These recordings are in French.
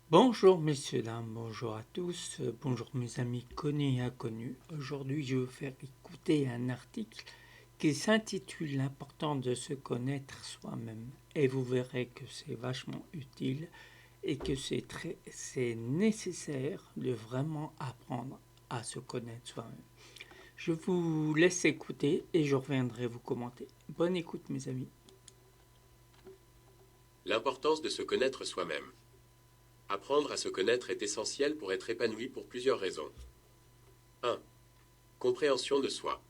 Bonjour messieurs, dames, bonjour à tous, bonjour mes amis connus et inconnus. Aujourd'hui je vais vous faire écouter un article qui s'intitule L'important de se connaître soi-même. Et vous verrez que c'est vachement utile et que c'est nécessaire de vraiment apprendre à se connaître soi-même. Je vous laisse écouter et je reviendrai vous commenter. Bonne écoute mes amis. L'importance de se connaître soi-même. Apprendre à se connaître est essentiel pour être épanoui pour plusieurs raisons. 1. Compréhension de soi.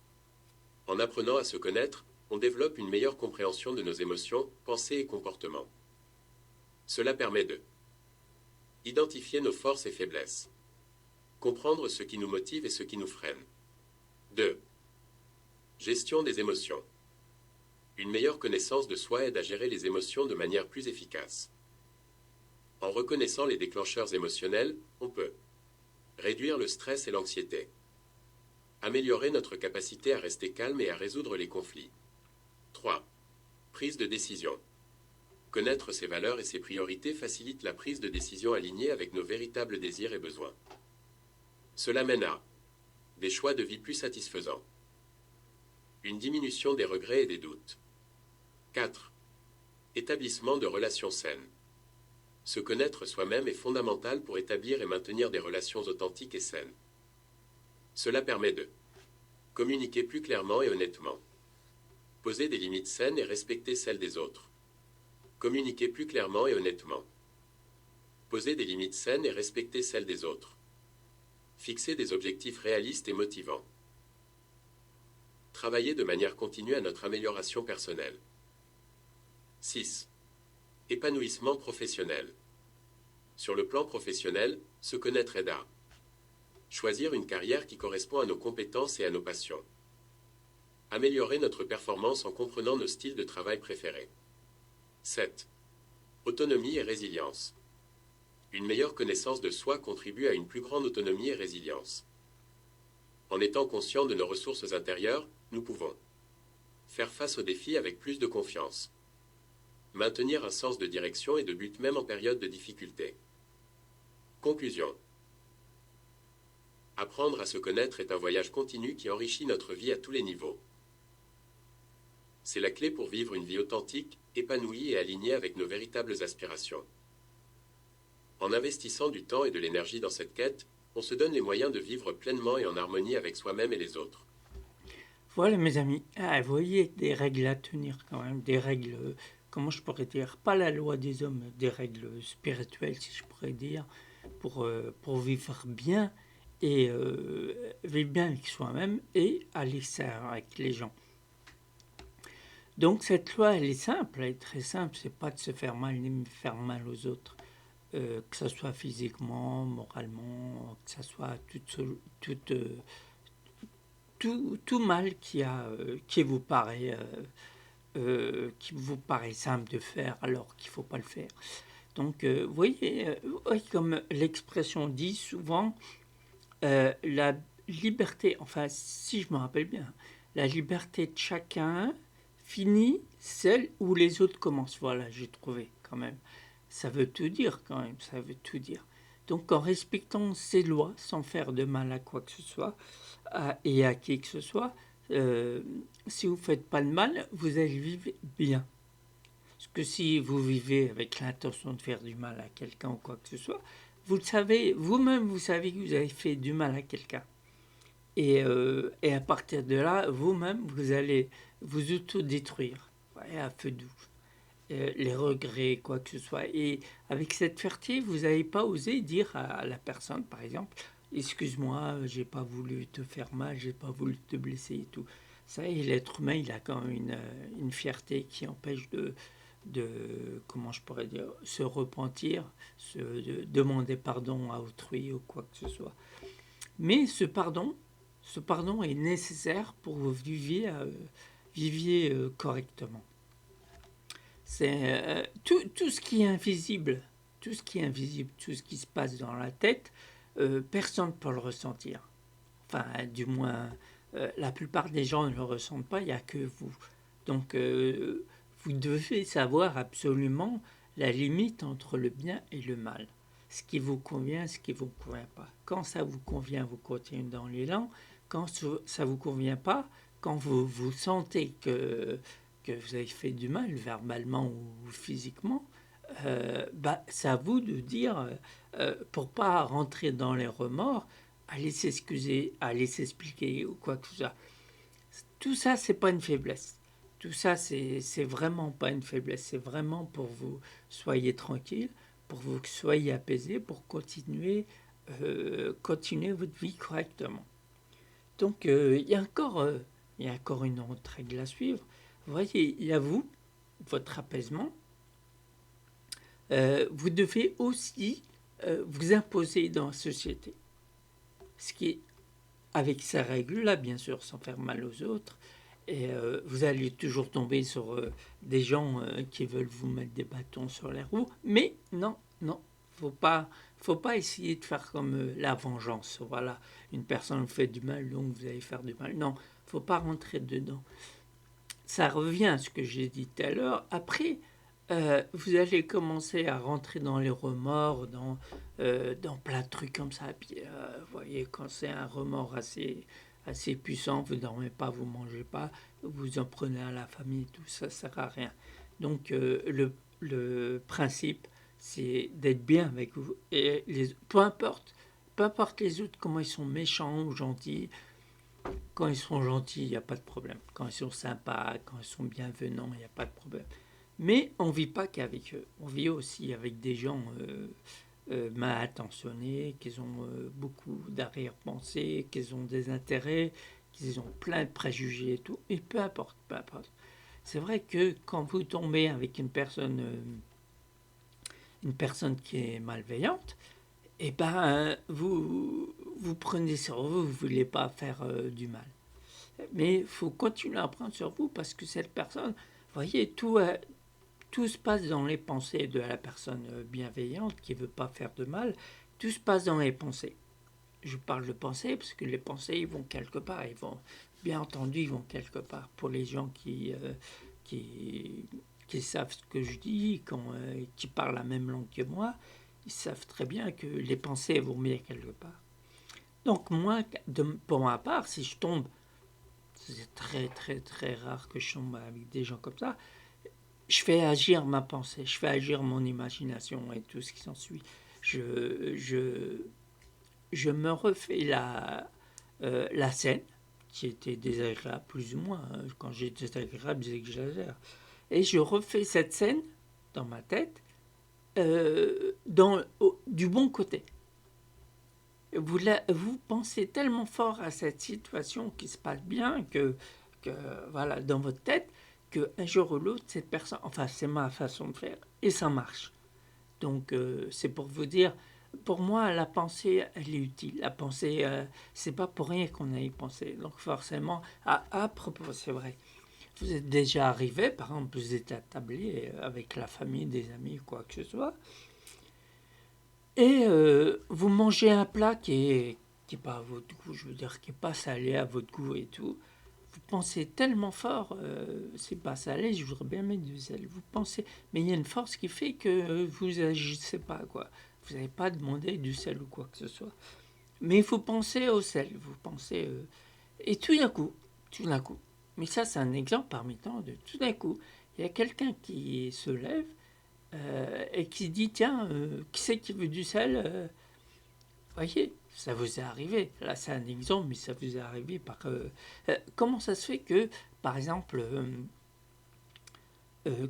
En apprenant à se connaître, on développe une meilleure compréhension de nos émotions, pensées et comportements. Cela permet de identifier nos forces et faiblesses, comprendre ce qui nous motive et ce qui nous freine. 2. Gestion des émotions. Une meilleure connaissance de soi aide à gérer les émotions de manière plus efficace. En reconnaissant les déclencheurs émotionnels, on peut réduire le stress et l'anxiété, améliorer notre capacité à rester calme et à résoudre les conflits. 3. Prise de décision. Connaître ses valeurs et ses priorités facilite la prise de décision alignée avec nos véritables désirs et besoins. Cela mène à des choix de vie plus satisfaisants, une diminution des regrets et des doutes. 4. Établissement de relations saines. Se connaître soi-même est fondamental pour établir et maintenir des relations authentiques et saines. Cela permet de communiquer plus clairement et honnêtement, poser des limites saines et respecter celles des autres. Communiquer plus clairement et honnêtement, poser des limites saines et respecter celles des autres. Fixer des objectifs réalistes et motivants. Travailler de manière continue à notre amélioration personnelle. 6. Épanouissement professionnel. Sur le plan professionnel, se connaître aide à choisir une carrière qui correspond à nos compétences et à nos passions. Améliorer notre performance en comprenant nos styles de travail préférés. 7. Autonomie et résilience. Une meilleure connaissance de soi contribue à une plus grande autonomie et résilience. En étant conscient de nos ressources intérieures, nous pouvons faire face aux défis avec plus de confiance, maintenir un sens de direction et de but même en période de difficulté. Conclusion. Apprendre à se connaître est un voyage continu qui enrichit notre vie à tous les niveaux. C'est la clé pour vivre une vie authentique, épanouie et alignée avec nos véritables aspirations. En investissant du temps et de l'énergie dans cette quête, on se donne les moyens de vivre pleinement et en harmonie avec soi-même et les autres. Voilà mes amis, vous voyez des règles à tenir quand même, des règles, comment je pourrais dire, pas la loi des hommes, des règles spirituelles si je pourrais dire, pour vivre bien et vivre bien avec soi-même et aller ça avec les gens. Donc cette loi elle est simple, elle est très simple, c'est pas de se faire mal ni de faire mal aux autres, que ce soit physiquement, moralement, que ce soit tout mal qui vous paraît simple de faire alors qu'il ne faut pas le faire. Donc, vous voyez, oui, comme l'expression dit souvent, la liberté, enfin, si je me rappelle bien, la liberté de chacun finit celle où les autres commencent. Voilà, j'ai trouvé quand même. Ça veut tout dire quand même, ça veut tout dire. Donc en respectant ces lois, sans faire de mal à quoi que ce soit, et à qui que ce soit, euh, si vous ne faites pas de mal, vous allez vivre bien. Parce que si vous vivez avec l'intention de faire du mal à quelqu'un ou quoi que ce soit, vous le savez, vous-même vous savez que vous avez fait du mal à quelqu'un. Et à partir de là, vous-même, vous allez vous autodétruire, ouais, à feu doux. Les regrets, quoi que ce soit. Et avec cette fierté, vous n'avez pas osé dire à la personne, par exemple, excuse-moi, j'ai pas voulu te faire mal, j'ai pas voulu te blesser et tout. Ça, et l'être humain, il a quand même une fierté qui empêche de, comment je pourrais dire, se repentir, de demander pardon à autrui ou quoi que ce soit. Mais ce pardon est nécessaire pour que vous viviez correctement. C'est tout ce qui est invisible, tout ce qui est invisible, tout ce qui se passe dans la tête, personne ne peut le ressentir. Enfin, du moins, la plupart des gens ne le ressentent pas, il n'y a que vous. Donc, vous devez savoir absolument la limite entre le bien et le mal. ce qui vous convient, ce qui ne vous convient pas. Quand ça vous convient, vous continuez dans l'élan. Quand ça ne vous convient pas, quand vous sentez que vous avez fait du mal, verbalement ou physiquement, c'est à vous de dire, pour pas rentrer dans les remords, aller s'excuser, aller s'expliquer ou quoi que ce soit. Tout ça, c'est pas une faiblesse. Tout ça, c'est vraiment pas une faiblesse. C'est vraiment pour vous soyez tranquille, pour vous soyez apaisé, pour continuer votre vie correctement. Donc, il y a encore une autre règle à suivre. Vous voyez, il y a vous, votre apaisement. Vous devez aussi vous imposer dans la société. Ce qui est avec ces règles-là, bien sûr, sans faire mal aux autres. Et vous allez toujours tomber sur des gens qui veulent vous mettre des bâtons sur les roues. Mais non, faut pas essayer de faire comme la vengeance. Voilà, une personne vous fait du mal, donc vous allez faire du mal. Non, faut pas rentrer dedans. Ça revient à ce que j'ai dit tout à l'heure. Après, vous allez commencer à rentrer dans les remords, dans plein de trucs comme ça. Puis, vous voyez, quand c'est un remords assez puissant, vous ne dormez pas, vous ne mangez pas, vous en prenez à la famille, tout ça ne sert à rien. Donc, le principe, c'est d'être bien avec vous. Et peu importe les autres, comment ils sont méchants ou gentils, quand ils sont gentils, il n'y a pas de problème. Quand ils sont sympas, quand ils sont bienvenants, il n'y a pas de problème. Mais on ne vit pas qu'avec eux. On vit aussi avec des gens mal intentionnés, qui ont beaucoup d'arrière-pensées, qui ont des intérêts, qui ont plein de préjugés et tout. Et peu importe, peu importe. C'est vrai que quand vous tombez avec une personne qui est malveillante, et vous prenez sur vous, vous ne voulez pas faire du mal. Mais il faut continuer à prendre sur vous parce que cette personne, vous voyez, tout se passe dans les pensées de la personne bienveillante qui ne veut pas faire de mal. Tout se passe dans les pensées. Je parle de pensées parce que les pensées, ils vont quelque part. Bien entendu, ils vont quelque part. Pour les gens qui savent ce que je dis, qui parlent la même langue que moi, ils savent très bien que les pensées vont bien quelque part. Donc moi, pour ma part, si je tombe, c'est très très très rare que je tombe avec des gens comme ça, je fais agir ma pensée, je fais agir mon imagination et tout ce qui s'ensuit. Je me refais la scène, qui était désagréable plus ou moins. Quand j'ai désagréable, j'exagère. Et je refais cette scène dans ma tête du bon côté. Vous pensez tellement fort à cette situation qui se passe bien que voilà, dans votre tête, qu'un jour ou l'autre, cette personne, enfin c'est ma façon de faire, et ça marche. Donc c'est pour vous dire, pour moi la pensée, elle est utile. La pensée, c'est pas pour rien qu'on a y pensé. Donc forcément, à propos, c'est vrai, vous êtes déjà arrivé, par exemple, vous êtes attablé avec la famille, des amis, quoi que ce soit, et vous mangez un plat qui est pas à votre goût, je veux dire, qui n'est pas salé à votre goût et tout. Vous pensez tellement fort, c'est pas salé, je voudrais bien mettre du sel. Vous pensez, mais il y a une force qui fait que vous agissez pas, quoi. Vous n'avez pas demandé du sel ou quoi que ce soit. Mais il faut penser au sel, vous pensez. Et tout d'un coup, mais ça c'est un exemple parmi tant de tout d'un coup, il y a quelqu'un qui se lève et qui dit tiens, qui c'est qui veut du sel voyez, ça vous est arrivé. Là, c'est un exemple, mais ça vous est arrivé par. Comment ça se fait que, par exemple,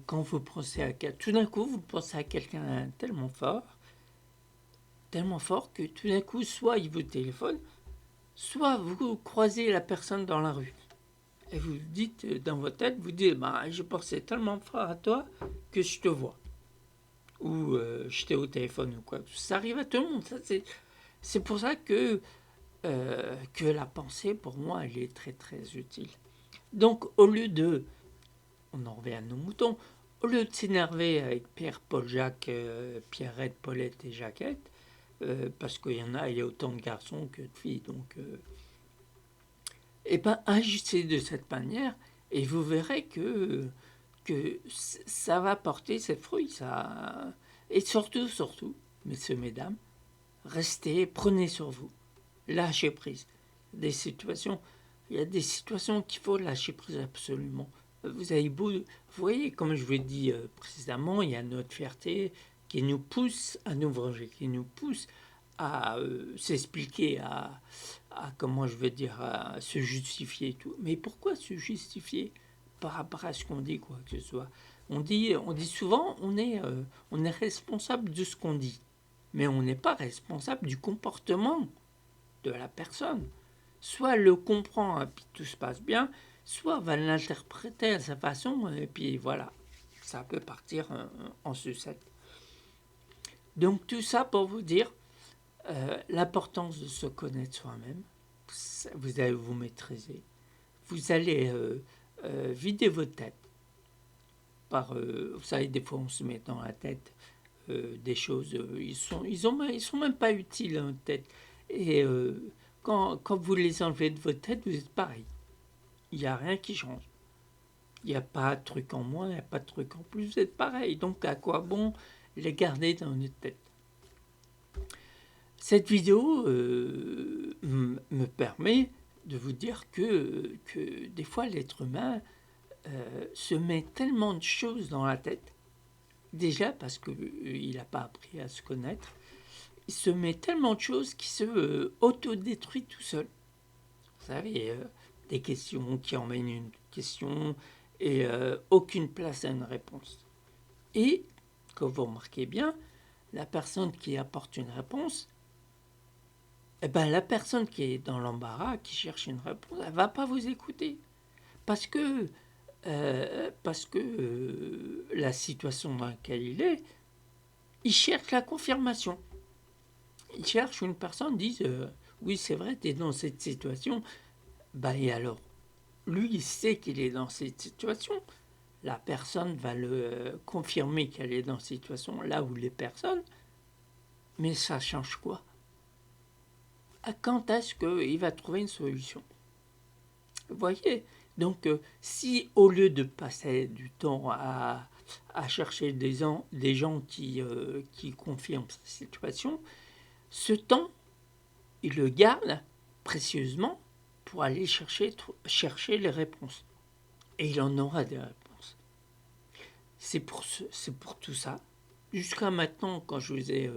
quand vous pensez à quelqu'un, tout d'un coup, vous pensez à quelqu'un tellement fort que tout d'un coup, soit il vous téléphone, soit vous croisez la personne dans la rue. Et vous dites, dans votre tête, vous dites, bah, je pensais tellement fort à toi que je te vois. Ou j'étais au téléphone ou quoi. Ça arrive à tout le monde. C'est pour ça que la pensée, pour moi, elle est très très utile. Donc, au lieu de, on en revient à nos moutons, au lieu de s'énerver avec Pierre, Paul, Jacques, Pierrette, Paulette et Jacquette, parce qu'il y en a, il y a autant de garçons que de filles, donc, agissez de cette manière et vous verrez que ça va porter ses fruits, ça. Et surtout, messieurs, mesdames, restez, prenez sur vous, lâchez prise. Il y a des situations qu'il faut lâcher prise absolument. Vous avez beau, vous voyez, comme je vous l'ai dit précédemment, il y a notre fierté qui nous pousse à nous venger, qui nous pousse à s'expliquer, comment je veux dire, à se justifier et tout. Mais pourquoi se justifier par rapport à ce qu'on dit, quoi que ce soit? On dit souvent, on est responsable de ce qu'on dit, mais on n'est pas responsable du comportement de la personne. Soit elle le comprend et puis tout se passe bien, soit va l'interpréter à sa façon et puis voilà, ça peut partir en sucette. Donc tout ça pour vous dire l'importance de se connaître soi-même. Vous allez vous maîtriser. Vous allez vider votre tête. Vous savez, des fois on se met dans la tête des choses, ils sont même pas utiles en tête. Et quand vous les enlevez de votre tête, vous êtes pareil. Il n'y a rien qui change. Il n'y a pas de truc en moins, il n'y a pas de truc en plus, vous êtes pareil. Donc à quoi bon les garder dans notre tête? Cette vidéo me permet de vous dire que des fois l'être humain se met tellement de choses dans la tête, déjà parce qu'il n'a pas appris à se connaître, il se met tellement de choses qu'il se autodétruit tout seul. Vous savez, des questions qui emmènent une question et aucune place à une réponse. Et, comme vous remarquez bien, la personne qui apporte une réponse, la personne qui est dans l'embarras, qui cherche une réponse, elle ne va pas vous écouter. Parce que la situation dans laquelle il cherche la confirmation. Il cherche une personne, dit oui, c'est vrai, tu es dans cette situation. Et alors, lui, il sait qu'il est dans cette situation. La personne va le confirmer qu'elle est dans cette situation, là où les personnes. Mais ça change quoi? Quand est-ce qu'il va trouver une solution? Vous voyez? Donc, si au lieu de passer du temps à chercher des gens qui confirment sa situation, ce temps, il le garde précieusement pour aller chercher les réponses. Et il en aura des réponses. C'est pour tout ça. Jusqu'à maintenant, quand je vous ai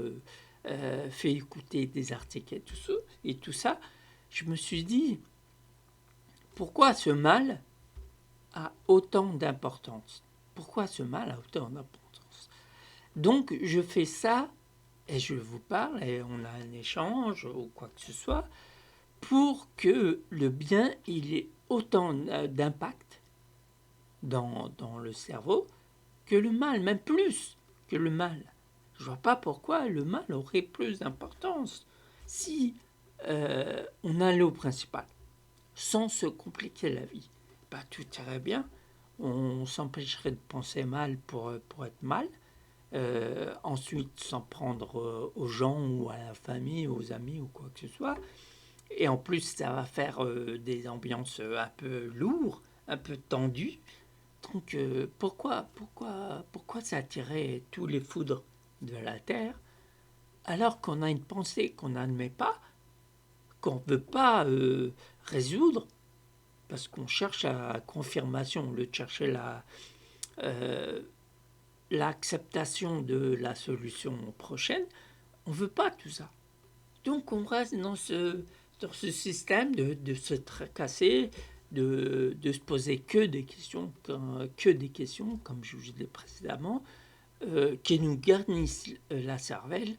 fait écouter des articles et tout ça, je me suis dit, pourquoi ce mal a autant d'importance? Pourquoi ce mal a autant d'importance? Donc, je fais ça, et je vous parle, et on a un échange, ou quoi que ce soit, pour que le bien, il ait autant d'impact dans le cerveau que le mal, même plus que le mal. Je vois pas pourquoi le mal aurait plus d'importance si on allait au principal, sans se compliquer la vie. Tout irait bien, on s'empêcherait de penser mal pour être mal, ensuite s'en prendre aux gens ou à la famille, aux amis ou quoi que ce soit. Et en plus, ça va faire des ambiances un peu lourdes, un peu tendues. Donc pourquoi s'attirer tous les foudres de la terre alors qu'on a une pensée qu'on n'admet pas, qu'on ne veut pas résoudre, parce qu'on cherche la confirmation, au lieu de chercher l'acceptation de la solution prochaine, on ne veut pas tout ça. Donc on reste dans ce système de se tracasser, de se poser que des questions, comme je vous l'ai dit précédemment, qui nous garnissent la cervelle,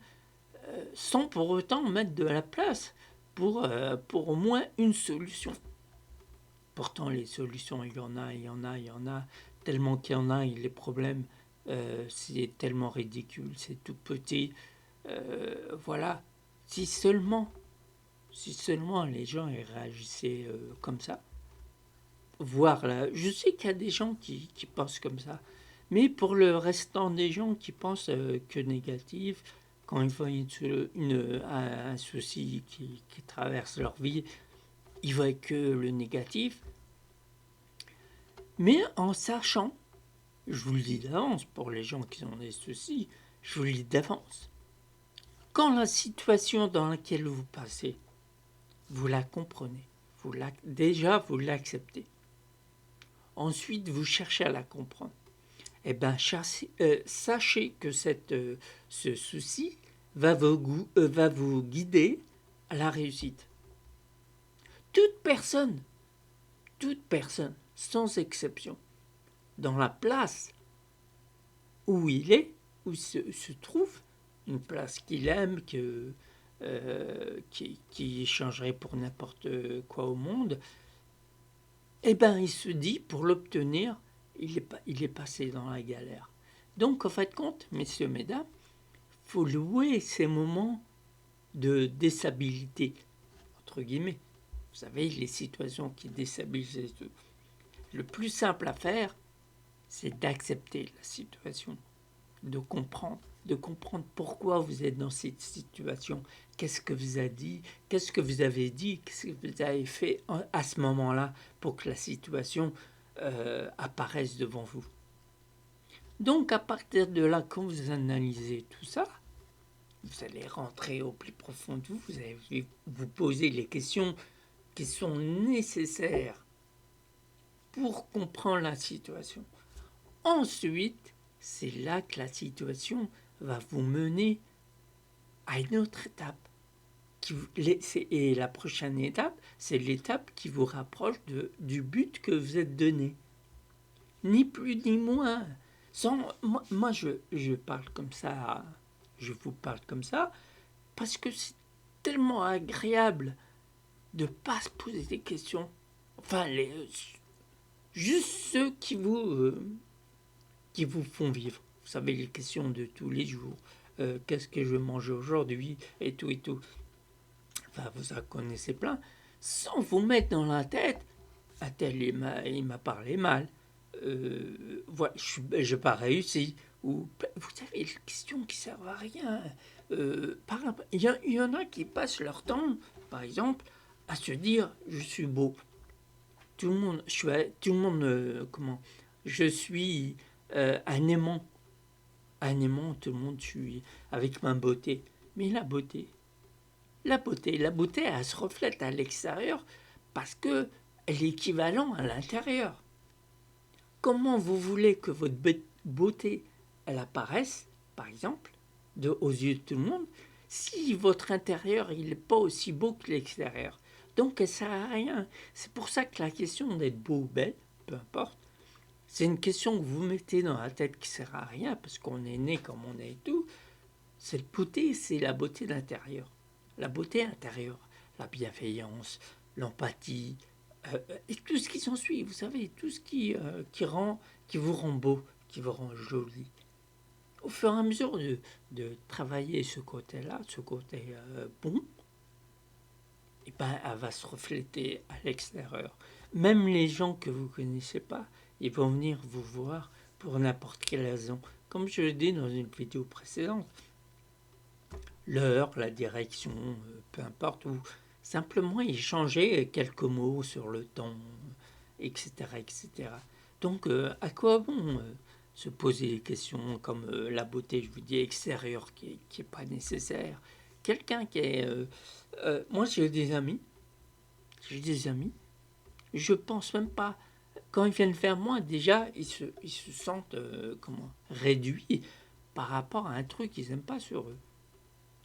sans pour autant mettre de la place pour au moins une solution. Pourtant, les solutions, il y en a, tellement qu'il y en a, et les problèmes, c'est tellement ridicule, c'est tout petit. Voilà. Si seulement les gens réagissaient comme ça, voire là, je sais qu'il y a des gens qui pensent comme ça, mais pour le restant des gens qui pensent que négatif, quand ils voient un souci qui traverse leur vie, ils voient que le négatif, mais en sachant, je vous le dis d'avance, pour les gens qui ont des soucis, je vous le dis d'avance, Quand la situation dans laquelle vous passez, vous la comprenez, déjà vous l'acceptez. Ensuite, vous cherchez à la comprendre. Eh bien, sachez que ce souci va vous guider à la réussite. Toute personne, sans exception, dans la place où il est, où se trouve, une place qu'il aime, qui changerait pour n'importe quoi au monde, eh bien, il se dit, pour l'obtenir, il est passé dans la galère. Donc, en fait, compte, messieurs, mesdames, il faut louer ces moments de déstabilité, entre guillemets. Vous savez, les situations qui déstabilisent tout. Le plus simple à faire, c'est d'accepter la situation, de comprendre pourquoi vous êtes dans cette situation, qu'est-ce que vous avez dit, qu'est-ce que vous avez dit, qu'est-ce que vous avez fait à ce moment-là pour que la situation apparaisse devant vous. Donc, à partir de là, quand vous analysez tout ça, vous allez rentrer au plus profond de vous, vous allez vous poser les questions qui sont nécessaires pour comprendre la situation. Ensuite, c'est là que la situation va vous mener à une autre étape. Et la prochaine étape, c'est l'étape qui vous rapproche du but que vous êtes donné. Ni plus ni moins. Moi je parle comme ça, je vous parle comme ça, parce que c'est tellement agréable de ne pas se poser des questions. Enfin, juste ceux qui vous font vivre. Vous savez, les questions de tous les jours. Qu'est-ce que je mange aujourd'hui et tout et tout. Enfin, vous en connaissez plein. Sans vous mettre dans la tête, ah, tel il m'a parlé mal. Voilà, je n'ai pas réussi. Ou, vous savez, les questions qui servent à rien. Il y en a qui passent leur temps, par exemple, à se dire je suis beau. Tout le monde, comment je suis un aimant. Un aimant, tout le monde suit avec ma beauté. Mais la beauté, elle se reflète à l'extérieur parce que elle est équivalente à l'intérieur. Comment vous voulez que votre beauté, elle apparaisse, par exemple, aux yeux de tout le monde, si votre intérieur, il n'est pas aussi beau que l'extérieur. Donc, elle ne sert à rien. C'est pour ça que la question d'être beau ou belle, peu importe, c'est une question que vous mettez dans la tête qui ne sert à rien, parce qu'on est né comme on est et tout. Cette beauté, c'est la beauté d'intérieur. La beauté intérieure, la bienveillance, l'empathie, et tout ce qui s'ensuit, vous savez, tout ce qui vous rend beau, qui vous rend joli. Au fur et à mesure de travailler ce côté-là, ce côté bon, et ben, elle va se refléter à l'extérieur. Même les gens que vous ne connaissez pas, ils vont venir vous voir pour n'importe quelle raison. Comme je l'ai dit dans une vidéo précédente, l'heure, la direction, peu importe, ou simplement échanger quelques mots sur le ton, etc. etc. Donc, à quoi bon se poser des questions comme la beauté, je vous dis, extérieure, qui est pas nécessaire. Quelqu'un qui est... moi, j'ai des amis, je pense même pas... Quand ils viennent vers moi, déjà, ils se sentent réduits par rapport à un truc qu'ils n'aiment pas sur eux.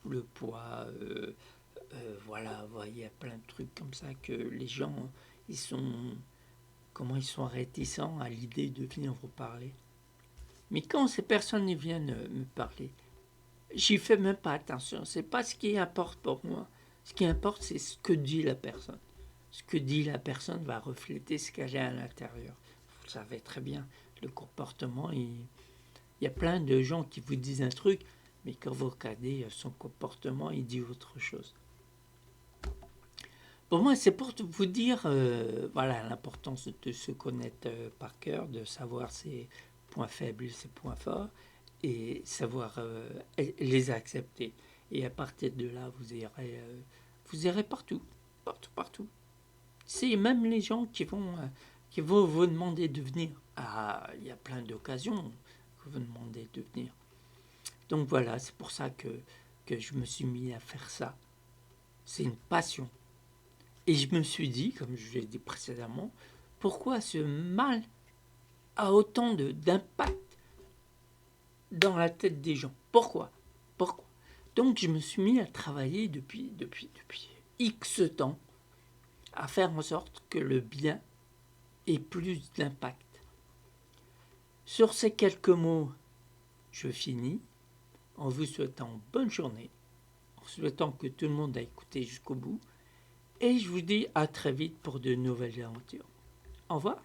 Le poids, voilà, il y a plein de trucs comme ça que les gens, ils sont, ils sont réticents à l'idée de venir vous parler. Mais quand ces personnes viennent me parler, j'y fais même pas attention. C'est pas ce qui importe pour moi. Ce qui importe, c'est ce que dit la personne. Ce que dit la personne va refléter ce qu'elle est à l'intérieur. Vous le savez très bien, le comportement, il y a plein de gens qui vous disent un truc, mais quand vous regardez son comportement, il dit autre chose. Pour moi, c'est pour vous dire voilà, l'importance de se connaître par cœur, de savoir ses points faibles, ses points forts, et savoir les accepter. Et à partir de là, vous irez partout, partout, partout. C'est même les gens qui vont vous demander de venir. Ah, il y a plein d'occasions que vous demandez de venir. Donc voilà, c'est pour ça que que je me suis mis à faire ça. C'est une passion. Et je me suis dit, comme je l'ai dit précédemment, pourquoi ce mal a autant d'impact dans la tête des gens? Pourquoi? Donc je me suis mis à travailler depuis X temps à faire en sorte que le bien ait plus d'impact. Sur ces quelques mots, je finis en vous souhaitant bonne journée, en souhaitant que tout le monde a écouté jusqu'au bout, et je vous dis à très vite pour de nouvelles aventures. Au revoir.